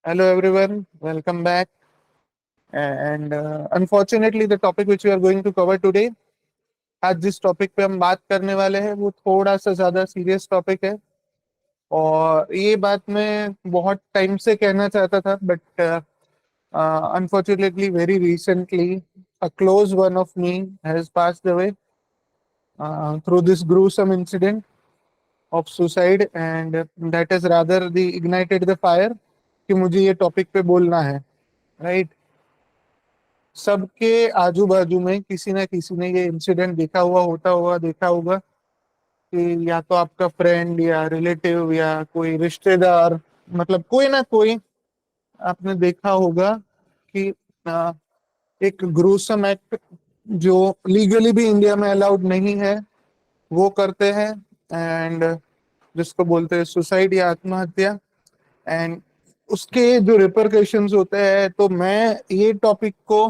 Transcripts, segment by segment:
Hello everyone, welcome back. And unfortunately, the topic which we are going to cover today, आज जिस topic पे हम बात करने वाले हैं वो थोड़ा सा ज्यादा सीरियस टॉपिक है। और ये बात मैं बहुत टाइम से कहना चाहता था, but unfortunately very recently a close one of me has passed away through this gruesome incident of suicide, and that has rather the ignited the fire कि मुझे ये टॉपिक पे बोलना है, राइट। सबके आजू बाजू में किसी ना किसी ने ये इंसिडेंट देखा हुआ होता हुआ देखा होगा कि या तो आपका फ्रेंड या रिलेटिव या कोई रिश्तेदार, मतलब कोई ना कोई आपने देखा होगा कि आ, एक ग्रूसम एक्ट जो लीगली भी इंडिया में अलाउड नहीं है वो करते हैं, एंड जिसको बोलते हैं सुसाइड या आत्महत्या। एंड उसके जो रिपरकशंस होते हैं, तो मैं ये टॉपिक को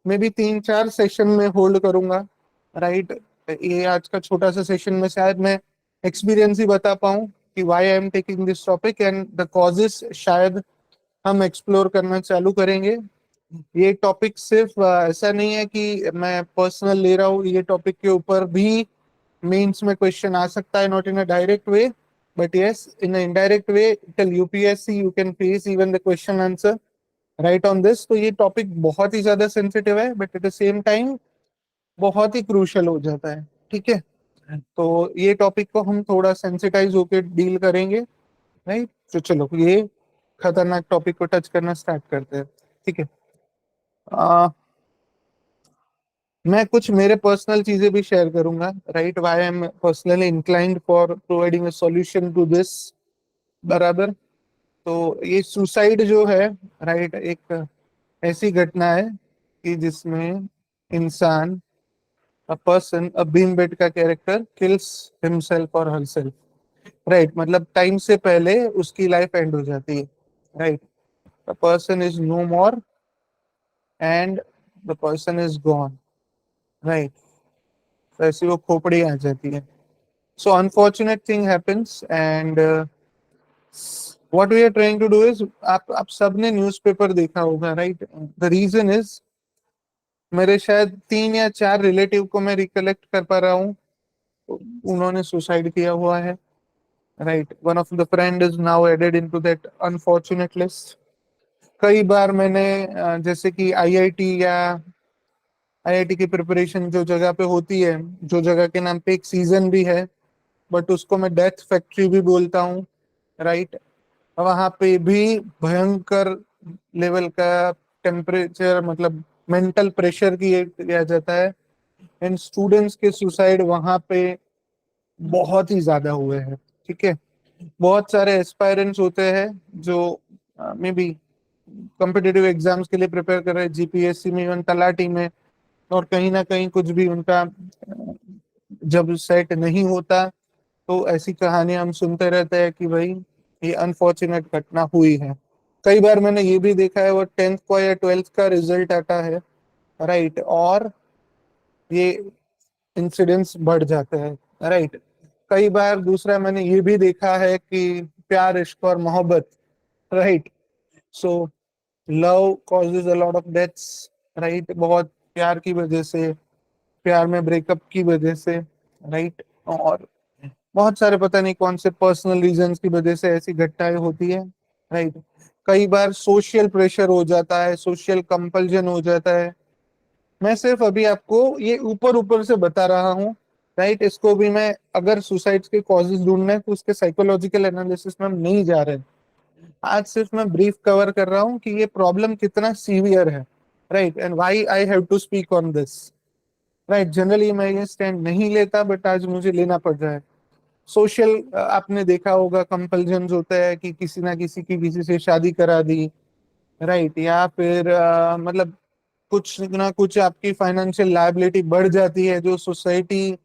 मे बी 3-4 सेशन में होल्ड करूंगा, राइट। ये आज का छोटा सा सेशन में शायद मैं एक्सपीरियंस ही बता पाऊं कि why I am taking this topic, and the causes शायद हम एक्सप्लोर करना चालू करेंगे। ये टॉपिक सिर्फ ऐसा नहीं है कि मैं पर्सनल ले रहा हूँ, ये टॉपिक के ऊपर भी मेंस में क्वेश्चन आ सकता है, not in a direct way but yes in a indirect way till UPSC you can face even the question answer right on this. तो ये टॉपिक बहुत ही ज्यादा सेंसिटिव है, but at the same time बहुत ही crucial हो जाता है, ठीक है। तो ये टॉपिक को हम थोड़ा सेंसिटाइज होकर डील करेंगे, राइट। तो चलो ये खतरनाक टॉपिक को टच करना स्टार्ट करते हैं, ठीक है। आ, मैं कुछ मेरे पर्सनल चीजें भी शेयर करूंगा, right, why I am personally inclined for providing a solution to this, बराबर। तो ये सुसाइड जो है, राइट, एक ऐसी घटना है कि जिसमें इंसान, a person, a Bhimbetka character kills himself or herself, right. मतलब टाइम से पहले उसकी लाइफ एंड हो जाती है, right. The person is no more and the person is gone, right. ऐसी वो खोपड़ी आ जाती है। So unfortunate thing happens, and what we are trying to do is, आप सबने न्यूज़पेपर देखा होगा, राइट। द रीजन इज, मेरे शायद 3 या 4 रिलेटिव को मैं रिकलेक्ट कर पा रहा हूँ, उन्होंने सुसाइड किया हुआ है, right. One of the friend is now added into that unfortunate list. कई बार मैंने जैसे कि आईआईटी या आईआईटी की प्रिपरेशन जो जगह पे होती है, जो जगह के नाम पे एक सीजन भी है, बट उसको मैं डेथ फैक्ट्री भी बोलता हूँ, राइट। वहां पे भी भयंकर लेवल का टेम्परेचर, मतलब मेंटल प्रेशर किया जाता है, एंड स्टूडेंट्स के सुसाइड वहां पे बहुत ही ज्यादा हुए हैं, ठीक है। बहुत सारे एस्पायरेंट्स होते हैं जो मे बी कॉम्पिटिटिव एग्जाम्स के लिए प्रिपेयर कर रहे हैं, जीपीएससी में, इवन तलाटी में, और कहीं ना कहीं कुछ भी उनका जब सेट नहीं होता तो ऐसी कहानियां हम सुनते रहते हैं कि भाई ये अनफॉर्चुनेट घटना हुई है। कई बार मैंने ये भी देखा है, वो 10th का या 12th का रिजल्ट आता है, राइट, और ये इंसिडेंट्स बढ़ जाते हैं, राइट। कई बार दूसरा मैंने ये भी देखा है कि प्यार, इश्क और मोहब्बत, right, so love causes a lot of deaths, right. बहुत प्यार की वजह से, प्यार में ब्रेकअप की वजह से, राइट, और बहुत सारे पता नहीं कौन से पर्सनल रीजंस की वजह से ऐसी घटनाएं होती है, राइट। कई बार सोशल प्रेशर हो जाता है, सोशल कंपल्जन हो जाता है। मैं सिर्फ अभी आपको ये ऊपर ऊपर से बता रहा हूँ, राइट। इसको भी मैं, अगर सुसाइड के कॉजेज ढूंढना है तो उसके साइकोलॉजिकल एनालिसिस में हम नहीं जा रहे हैं। आज सिर्फ मैं ब्रीफ कवर कर रहा हूँ कि ये प्रॉब्लम कितना सीवियर है, right, and why I have to speak on this, right. Generally मैं ये स्टैंड नहीं लेता, बट आज मुझे लेना पड़ रहा है। सोशल, आपने देखा होगा, कंपल्जन होता है कि किसी ना किसी की किसी से शादी करा दी, राइट, या फिर मतलब कुछ ना कुछ आपकी फाइनेंशियल लायबिलिटी बढ़ जाती है जो सोसाइटी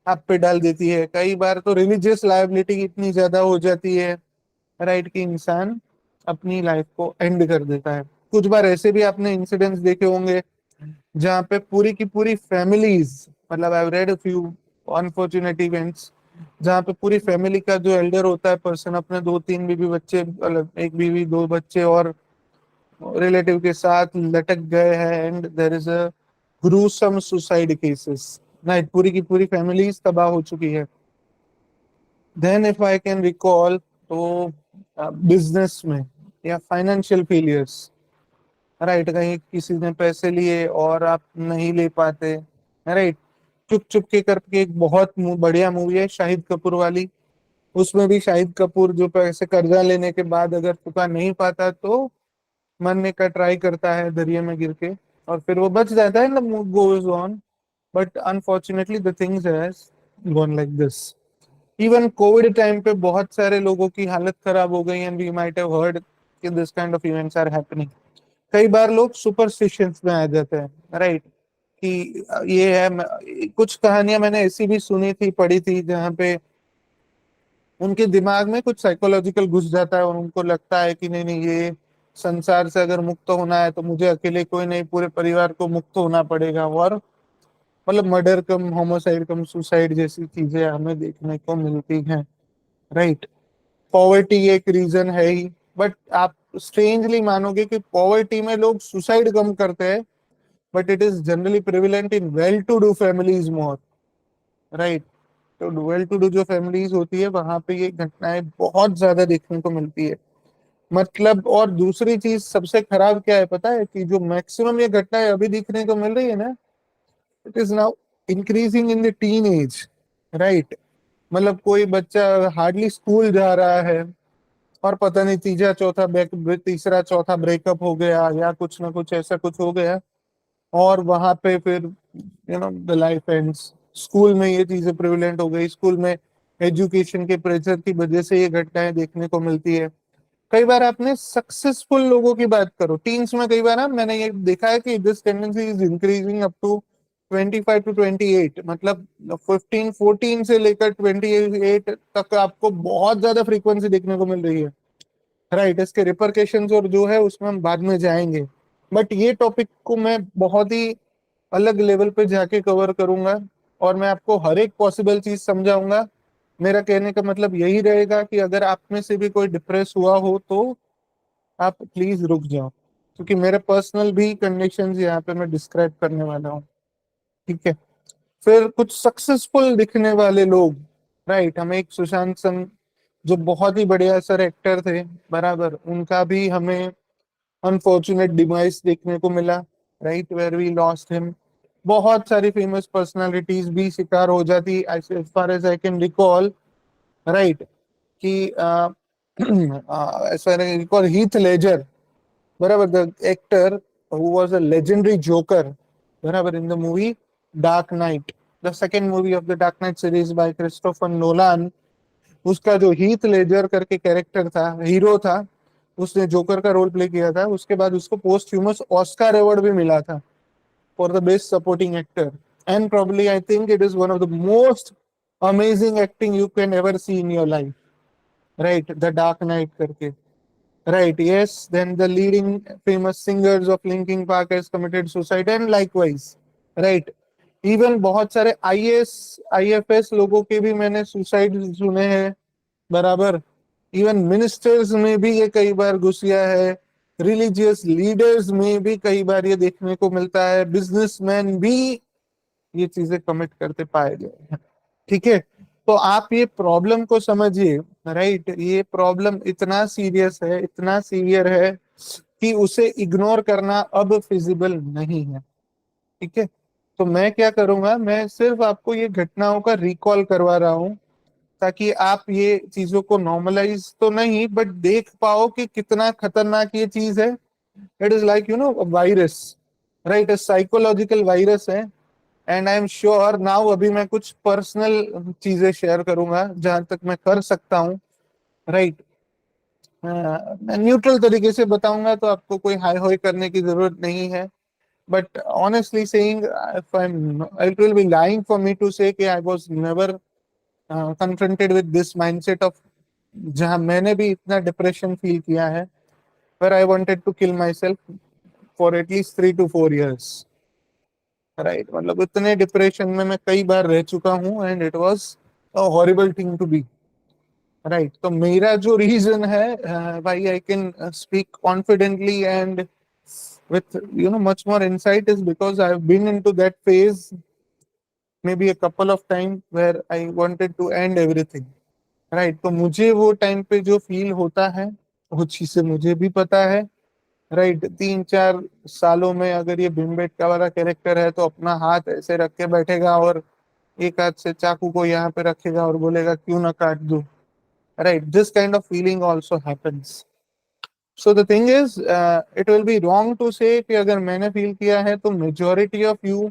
आप पे डाल देती है। कई बार तो रिलीजियस लायबिलिटी इतनी ज्यादा हो जाती है, राइट, कि इंसान अपनी लाइफ को एंड कर देता है। कुछ बार ऐसे भी आपने इंसिडेंट्स देखे होंगे जहाँ पे पूरी की पूरी फैमिलीज, मतलब I read few unfortunate events जहाँ पे पूरी फैमिली का जो एल्डर होता है पर्सन अपने दो तीन बीवी बच्चे, मतलब एक बीवी दो बच्चे और रिलेटिव के साथ लटक गए हैं, and there is a gruesome suicide cases, right, पूरी की पूरी फैमिली तबाह हो चुकी है। Then if I can recall, तो बिजनेस में या फाइनेंशियल फेलियर्स, राइट, कहीं किसी ने पैसे लिए और आप नहीं ले पाते, राइट। चुप चुप के करके एक बहुत बढ़िया मूवी है शाहिद कपूर वाली, उसमें भी शाहिद कपूर जो पैसे कर्जा लेने के बाद अगर चुका नहीं पाता तो मरने का ट्राई करता है दरिया में गिर के, और फिर वो बच जाता है ना, goes on. But unfortunately the things has gone like this. Even covid time पे बहुत सारे लोगों की हालत खराब हो गई, and we might have heard कि this kind of events are happening. कई बार लोग सुपरस्टिशंस में आ जाते हैं, राइट, कि ये है कुछ कहानियां मैंने ऐसी भी सुनी थी, पढ़ी थी, जहाँ पे उनके दिमाग में कुछ साइकोलॉजिकल घुस जाता है और उनको लगता है कि नहीं नहीं, ये संसार से अगर मुक्त होना है तो मुझे अकेले कोई नहीं, पूरे परिवार को मुक्त होना पड़ेगा, और मतलब murder cum homicide cum suicide जैसी चीजें हमें देखने को मिलती हैं, राइट। पॉवर्टी एक रीजन है ही, बट आप स्ट्रेंजली मानोगे कि पॉवर्टी में लोग सुसाइड कम करते हैं, but it is generally prevalent in well to do families more, right. तो वेल टू डू जो फैमिलीज होती है वहां पे ये घटनाएं बहुत ज्यादा देखने को मिलती है। मतलब, और दूसरी चीज सबसे खराब क्या है पता है, कि जो मैक्सिमम ये घटनाएं अभी दिखने को मिल रही है ना, it is now increasing in the teen age, right. मतलब कोई बच्चा हार्डली स्कूल जा रहा है और पता नहीं तीसरा चौथा ब्रेकअप हो गया या कुछ ना कुछ ऐसा कुछ हो गया, और वहां पे फिर द लाइफ एंड्स। स्कूल में ये चीजें प्रेवलेंट हो गई, स्कूल में एजुकेशन के प्रेशर की वजह से ये घटनाएं देखने को मिलती है। कई बार आपने सक्सेसफुल लोगों की बात करो टीन्स में, कई बार ना मैंने ये देखा है कि this tendency is increasing up to 25 to 28, मतलब 15 14 से लेकर 28 तक आपको बहुत ज्यादा फ्रीक्वेंसी देखने को मिल रही है, राइट। इसके रिपरकेशंस और जो है उसमें हम बाद में जाएंगे, बट ये टॉपिक को मैं बहुत ही अलग लेवल पे जाके कवर करूंगा, और मैं आपको हर एक पॉसिबल चीज समझाऊंगा। मेरा कहने का मतलब यही रहेगा कि अगर आप में से भी कोई डिप्रेस हुआ हो तो आप प्लीज रुक जाओ, क्योंकि मेरे पर्सनल भी कंडीशंस यहाँ पे मैं डिस्क्राइब करने वाला हूँ, ठीक है। फिर कुछ सक्सेसफुल दिखने वाले लोग, राइट, हमें एक सुशांत सिंह जो बहुत ही बढ़िया सर एक्टर थे, बराबर, उनका भी हमें अनफॉर्चुनेट डिवाइस देखने को मिला, right, where we lost him. बहुत सारी फेमस पर्सनालिटीज भी शिकार हो जाती, as far as I can recall, right, कि as far as recall Heath Ledger, बराबर, the actor who was a legendary Joker, बराबर, in the movie Dark Knight, the second movie of the Dark Knight series by Christopher Nolan. उसका जो Heath Ledger करके character था, hero था, उसने joker का role play किया था, उसके बाद उसको पोस्ट ह्यूमस ऑस्कार अवार्ड भी मिला था for the best supporting actor. And probably I think it is one of the most amazing acting you can ever see in your life, right, the Dark night करके, right, yes. Then the leading famous singers of Linkin Park has committed suicide and likewise, right. Even बहुत सारे IAS IFS लोगों के भी मैंने suicide सुने हैं, बराबर। इवन मिनिस्टर्स में भी ये कई बार घुस गया है, रिलीजियस लीडर्स में भी कई बार ये देखने को मिलता है, बिजनेसमैन भी ये चीजें कमिट करते पाए गए हैं, ठीक है। तो आप ये प्रॉब्लम को समझिए, राइट, ये प्रॉब्लम इतना सीरियस है, इतना सीवियर है कि उसे इग्नोर करना अब फिजिबल नहीं है, ठीक है। तो मैं क्या करूंगा, मैं सिर्फ आपको ये घटनाओं का रिकॉल करवा रहा हूँ, ताकि आप ये चीजों को नॉर्मलाइज तो नहीं बट देख पाओ कि कितना खतरनाक ये चीज है। It is like virus, right, psychological virus है। And I am sure now अभी मैं कुछ पर्सनल चीजें शेयर करूंगा जहां तक मैं कर सकता हूँ, राइट। मैं न्यूट्रल तरीके से बताऊंगा, तो आपको कोई हाई होई करने की जरूरत नहीं है। But honestly saying, if I am, it will be lying for me to say कि I was never confronted with this mindset of, जहां मैंने भी इतना डिप्रेशन फील किया है, पर I wanted to kill myself for at least 3 to 4 years, right. मतलब इतने डिप्रेशन में मैं कई बार रह चुका हूँ, and it was horrible thing to be, right. तो मेरा जो रीजन है, भाई I can speak confidently and with much more insight is because I've been into that phase maybe a couple of times where I wanted to end everything, right? तो मुझे वो time पे जो फील होता है वो चीज से मुझे भी पता है, राइट। 3-4 सालों में अगर ये भीमबेटका वाला कैरेक्टर है तो अपना हाथ ऐसे रख के बैठेगा और एक हाथ से चाकू को यहाँ पे रखेगा और बोलेगा क्यों ना काट दूं, right. This kind of feeling also happens. So the thing is, it will be wrong to say कि अगर मैंने फील किया है तो मेजोरिटी ऑफ यू,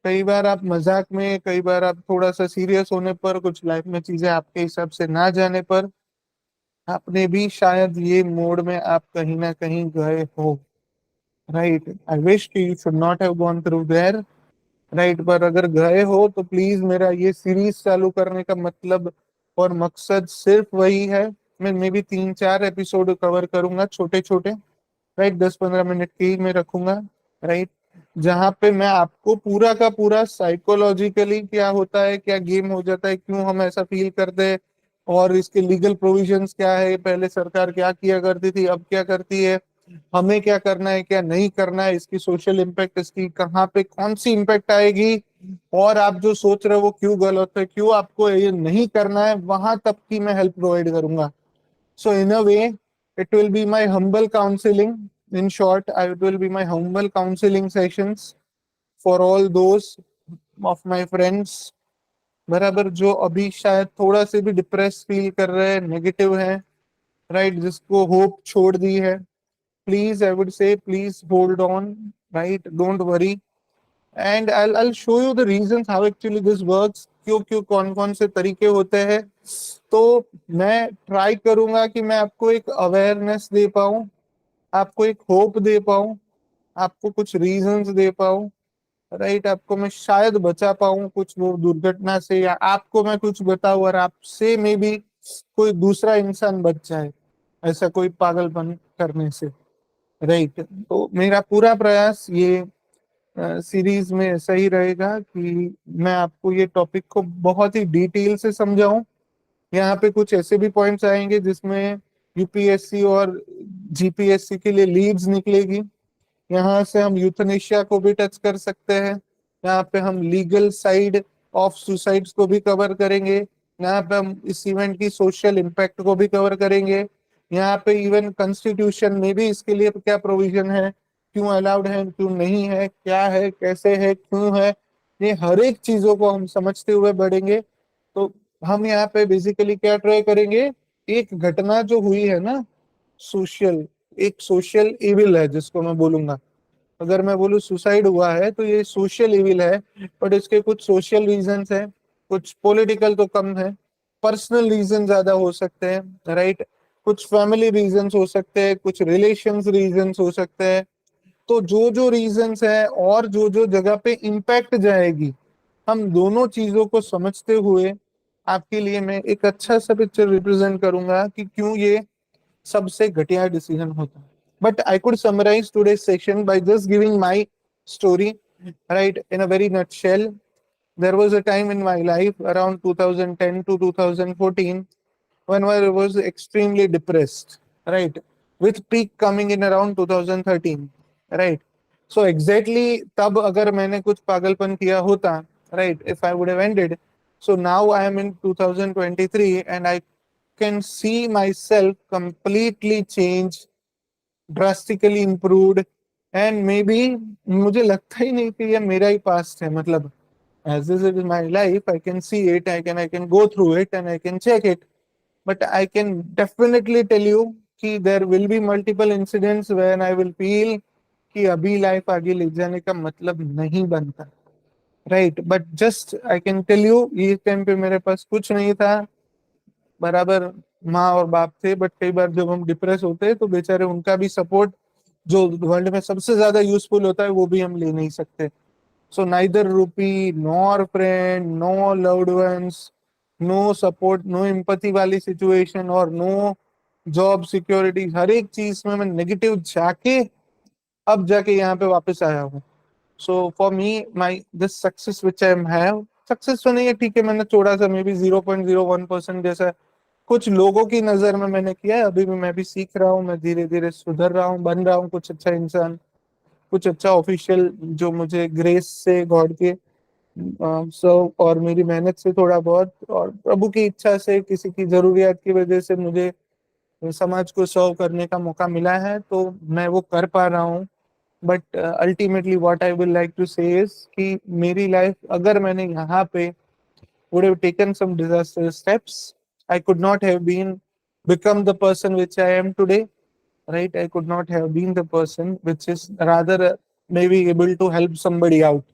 कई बार आप मजाक में, कई बार आप थोड़ा सा सीरियस होने पर, कुछ लाइफ में चीजें आपके हिसाब से ना जाने पर, आपने भी शायद ये मोड में आप कहीं ना कहीं गए हो, right. I wish you should not have gone through their, right. पर अगर गए हो तो प्लीज, मेरा ये सीरीज चालू करने का मतलब और मकसद सिर्फ वही है। मैं मे भी 3-4 एपिसोड कवर करूंगा छोटे छोटे, राइट, 10-15 मिनट की मैं रखूंगा, राइट। जहां पे मैं आपको पूरा का पूरा साइकोलॉजिकली क्या होता है, क्या गेम हो जाता है, क्यों हम ऐसा फील करते हैं, और इसके लीगल प्रोविजंस क्या है, पहले सरकार क्या किया करती थी, अब क्या करती है, हमें क्या करना है, क्या नहीं करना है, इसकी सोशल इम्पैक्ट, इसकी कहाँ पे कौन सी इम्पैक्ट आएगी, और आप जो सोच रहे हो वो क्यों गलत है, क्यों आपको ये नहीं करना है, वहां तक की मैं हेल्प प्रोवाइड करूंगा। So in a way, it will be my humble counseling. In short, it will be my humble counseling sessions for all those of my friends, बराबर, जो अभी शायद थोड़ा से भी डिप्रेस फील कर रहे हैं, नेगेटिव है, राइट, जिसको होप छोड़ दी है। Please, I would say please hold on, right, don't worry, and I'll show you the reasons how actually this works, क्यों क्यों कौन कौन से तरीके होते हैं। तो मैं ट्राई करूंगा कि मैं आपको एक अवेयरनेस दे पाऊं, आपको एक होप दे पाऊं, आपको कुछ रीजंस दे पाऊं, राइट। आपको मैं शायद बचा पाऊं कुछ वो दुर्घटना से, या आपको मैं कुछ बताऊं और आपसे में भी कोई दूसरा इंसान बच जाए ऐसा कोई पागलपन करने से, राइट। तो मेरा पूरा प्रयास ये सीरीज में ऐसा ही रहेगा कि मैं आपको ये टॉपिक को बहुत ही डिटेल से समझाऊं। यहाँ पे कुछ ऐसे भी पॉइंट्स आएंगे जिसमें यूपीएससी और जीपीएससी के लिए लीड्स निकलेगी। यहाँ से हम यूथनेशिया को भी टच कर सकते हैं। यहाँ पे हम लीगल साइड ऑफ सुसाइड्स को भी कवर करेंगे। यहाँ पे हम इस इवेंट की सोशल इम्पैक्ट को भी कवर करेंगे। यहाँ पे इवन कॉन्स्टिट्यूशन में भी इसके लिए क्या प्रोविजन है, क्यों अलाउड है, क्यों नहीं है, क्या है, कैसे है, क्यों है, ये हर एक चीजों को हम समझते हुए बढ़ेंगे। तो हम यहाँ पे बेसिकली क्या ट्राई करेंगे, एक घटना जो हुई है ना, सोशल, एक सोशल इविल है जिसको मैं बोलूंगा। अगर मैं बोलूँ सुसाइड हुआ है तो ये सोशल इविल है, बट इसके कुछ सोशल रीजंस हैं, कुछ पॉलिटिकल तो कम है, पर्सनल रीजन ज्यादा हो सकते हैं, राइट। कुछ फैमिली रीजंस हो सकते हैं, कुछ रिलेशंस रीजंस हो सकते हैं। तो जो जो रीजंस है और जो जो जगह पे इम्पैक्ट जाएगी, हम दोनों चीजों को समझते हुए आपके लिए मैं एक अच्छा सा पिक्चर रिप्रेजेंट करूंगा कि क्यों ये सबसे घटिया डिसीजन होता है। But I could summarize today session by just giving my story, right, in a very nutshell. There was a time in my life around 2010 to 2014 when I was extremely depressed, right, with peak coming in around 2013, right. So exactly तब अगर मैंने कुछ पागलपन किया होता, right, if I would have ended, so now I am in 2023 and I can see myself completely changed, drastically improved, and maybe मुझे लगता ही नहीं कि ये मेरा ही पास्ट है, मतलब as this is my life, I can see it, I can go through it and I can check it, but I can definitely tell you कि there will be multiple incidents when I will feel कि अभी life आगे ले जाने का मतलब नहीं बनता, right. But just I can tell you, ये टाइम पे मेरे पास कुछ नहीं था, बराबर, माँ और बाप थे, बट कई बार जब हम डिप्रेस होते हैं तो बेचारे उनका भी सपोर्ट जो वर्ल्ड में सबसे ज्यादा यूजफुल होता है वो भी हम ले नहीं सकते। So neither rupee nor friend, no loved ones, no support, no empathy वाली सिचुएशन और नो जॉब सिक्योरिटी, हर एक चीज में मैं नेगेटिव जाके अब जाके यहाँ पे वापस आया हूँ। So for me, my this success which I have, success तो नहीं है, ठीक है, मैंने थोड़ा सा मे बी 0.01% जैसा कुछ लोगों की नजर में मैंने किया है। अभी भी मैं भी सीख रहा हूँ, मैं धीरे धीरे सुधर रहा हूँ, बन रहा हूँ कुछ अच्छा इंसान, कुछ अच्छा ऑफिशियल, जो मुझे ग्रेस से गॉड के सब और मेरी मेहनत से थोड़ा बहुत और प्रभु की इच्छा से किसी की जरूरियात की वजह से मुझे समाज को सर्व करने का मौका मिला है, तो मैं वो कर पा रहा हूँ। But ultimately what I will like to say is कि मेरी लाइफ अगर मैंने यहाँ पे would have taken some disastrous steps, I could not have been become the person which I am today, right? I could not have been the person which is rather maybe able to help somebody out,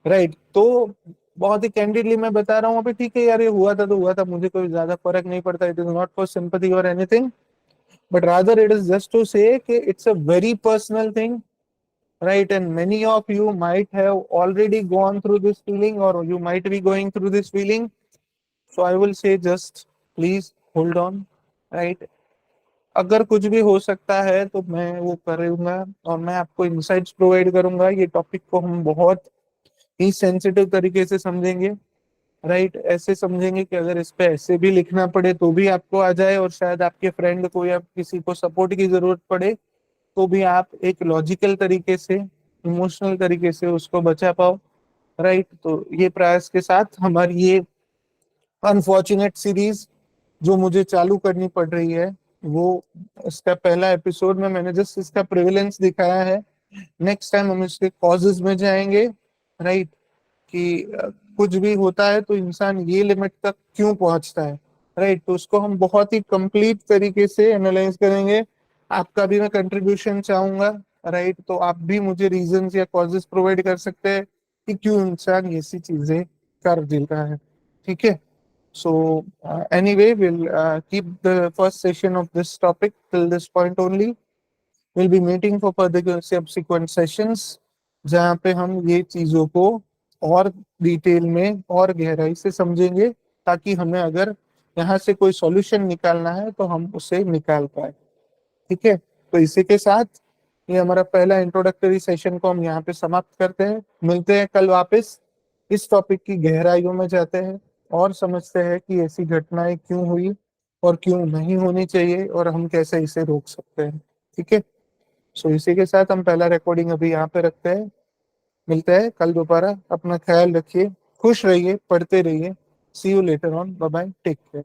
right? तो बहुत ही candidly मैं बता रहा हूँ अभी, ठीक है यार, ये हुआ था तो हुआ था, मुझे कोई ज्यादा फर्क नहीं पड़ता, it is not for sympathy और anything, but rather it is just to say कि it's a very personal thing, right? And many of you might have already gone through this feeling or you might be going through this feeling. So I will say just please hold on, right? अगर कुछ भी हो सकता है तो मैं वो करूंगा और मैं आपको इंसाइट्स प्रोवाइड करूंगा। ये टॉपिक को हम बहुत ही सेंसिटिव तरीके से समझेंगे, राइट? ऐसे समझेंगे कि अगर इस पे ऐसे भी लिखना पड़े तो भी आपको आ जाए, और शायद आपके फ्रेंड को या किसी को सपोर्ट की जरूरत पड़े तो भी आप एक लॉजिकल तरीके से, इमोशनल तरीके से उसको बचा पाओ, राइट? तो ये प्रयास के साथ हमारी ये अनफॉर्चुनेट सीरीज जो मुझे चालू करनी पड़ रही है, वो इसका पहला एपिसोड में मैंने जस्ट इसका प्रिविलेंस दिखाया है। नेक्स्ट टाइम हम इसके कॉजेज में जाएंगे, राइट? कि कुछ भी होता है तो इंसान ये लिमिट तक क्यों पहुंचता है, राइट? तो उसको हम बहुत ही कंप्लीट तरीके से एनालाइज करेंगे। आपका भी मैं कंट्रीब्यूशन चाहूंगा, राइट? तो आप भी मुझे रीजंस या कॉजेज प्रोवाइड कर सकते हैं कि क्यों इंसान ऐसी चीजें कर देता है, ठीक है? So, anyway, we'll keep the first session of this topic till this point only. We'll be meeting for further subsequent sessions, जहाँ पे हम ये चीजों को और डिटेल में और गहराई से समझेंगे, ताकि हमें अगर यहाँ से कोई सॉल्यूशन निकालना है तो हम उसे निकाल पाए, ठीक है? तो इसी के साथ ये हमारा पहला इंट्रोडक्टरी सेशन को हम यहाँ पे समाप्त करते हैं। मिलते हैं कल वापस, इस टॉपिक की गहराइयों में जाते हैं और समझते हैं कि ऐसी घटनाएं क्यों हुई और क्यों नहीं होनी चाहिए और हम कैसे इसे रोक सकते हैं, ठीक है? सो इसी के साथ हम पहला रिकॉर्डिंग अभी यहाँ पे रखते हैं। मिलते हैं कल दोबारा। अपना ख्याल रखिए, खुश रहिए, पढ़ते रहिए। See you later on, bye bye, take care.